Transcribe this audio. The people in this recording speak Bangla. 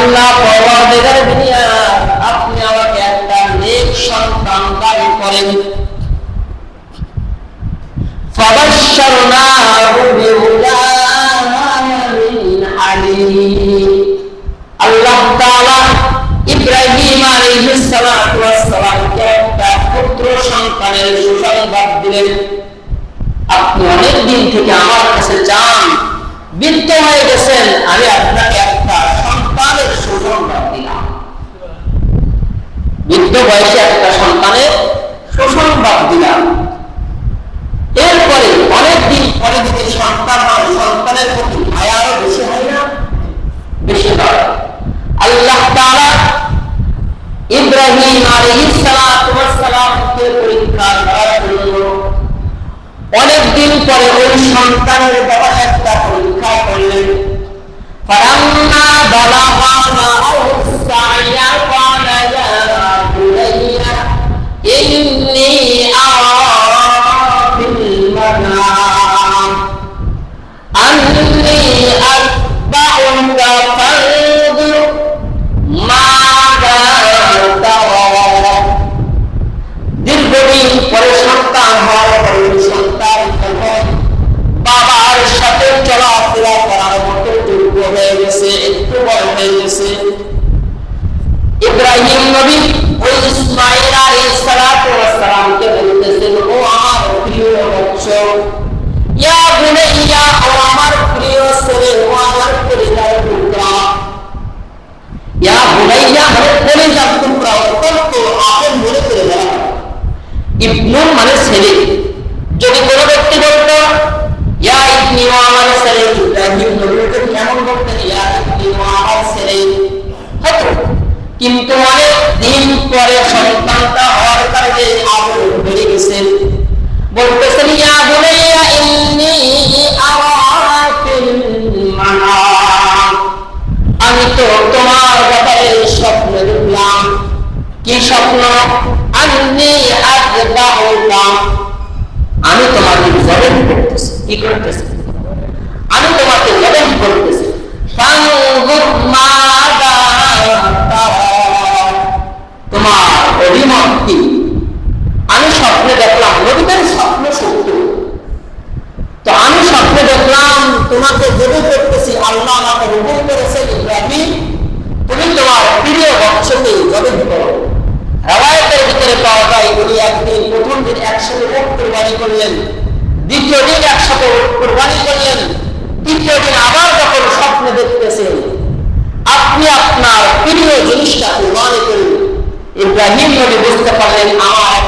আল্লাহ পরওয়ারদিগার দুনিয়া, আপনি আমাকে একটা নেক সন্তান দান করেন। ফাবাশশারনাহু বিগুলামিন হালিম। আল্লাহ তাআলা ইব্রাহিম আলাইহিস সালাতু ওয়াস সালামকে একটা পুত্র সন্তানের সুসংবাদ দিলেন। আপনি অনেক দিন থেকে আমার কাছে চান, বৃদ্ধ হয়ে গেছেন, আমি আপনাকে একটা সন্তানের সুসংবাদ দিলাম। বৃদ্ধ বয়সে একটা সন্তানের সুসংবাদ দিলাম। এরপরে অনেকদিন পরে যদি সন্তান হয়, সন্তানের প্রতি মায়া আরো বেশি হয় না? বেশি হয়। আল্লাহ তাআলা ইব্রাহিম আলাইহিস সালাতু ওয়াস সালামকে পরীক্ষা করার জন্য অনেকদিন পরে ওই সন্তানের বাবা একটা পরীক্ষা করলেন। ফালাম্মা বালাগা মা'আহু সা'য়া ক্বালা ইয়া বুনাইয়া ইন্নী আরা ফিল মানাম আন্নী আতবাউকা ফানজুর মাযা তারা। দীর্ঘদিন পরে সন্তান হওয়ার পরে সন্তান যখন বাবার সাথে চলাফেরা করার মতো যোগ্য হয়ে গেছে, একটু বড় হয়ে গেছে, ইব্রাহিম নবী ওই ইসমাঈল আলাইহিস সালাতু ওয়াস সালামকে বলতেছেন, ও আমার প্রিয় বৎস, ইয়া বুনাইয়া, ও আমার প্রিয় ছেলে, ও আমার কলিজার টুকরা। ইয়া বুনাইয়া মানে কলিজার টুকরা, অত্যন্ত আপন মনে করে দেওয়া। ইবনুন মানে ছেলে। যদি কোনো ব্যক্তি বলতো ইয়া ইবনি, ও আমার ছেলে, ইব্রাহিম নবীকে কেমন বলতেন? ইয়া ইবনি, ও আমার ছেলে হতো। কিন্তু অনেক দিন পরে সন্তানটা হওয়ার কারণে আবু বেড়ে গেছে, বলতেছেন ইয়া বুনাইয়া ইন্নী আরা ফিল মানাম, আমি তো তোমার ব্যাপারে স্বপ্ন দেখলাম। কি স্বপ্ন? আন্নী আযবাহুকা, আমি তোমাকে জবাই করতেছি। কি করতেছি? আমি তোমাকে জবাই করতেছি। ফানজুর মাযা তারা, তোমার অভিমত কি? আমি স্বপ্নে দেখলাম, নবীদের স্বপ্ন সত্য, তো আমি স্বপ্নে দেখলাম তোমাকে জবাই করতেছি। আল্লাহ আমাকে হুকুম করেছে, ইব্রাহিম তুমি তোমার প্রিয় বৎসকে জবাই করো। রাওয়ায়াতের ভিতরে পাওয়া যায় উনি একদিন প্রথম দিন একসাথে উট কুরবানি করলেন, দ্বিতীয় দিন একসাথে উট কুরবানি করলেন, তৃতীয় দিন আবার যখন স্বপ্নে দেখতেছেন আপনি আপনার প্রিয় জিনিসটা কুরবানি করুন, ইব্রাহিম নবী বুঝতে পারলেন আমার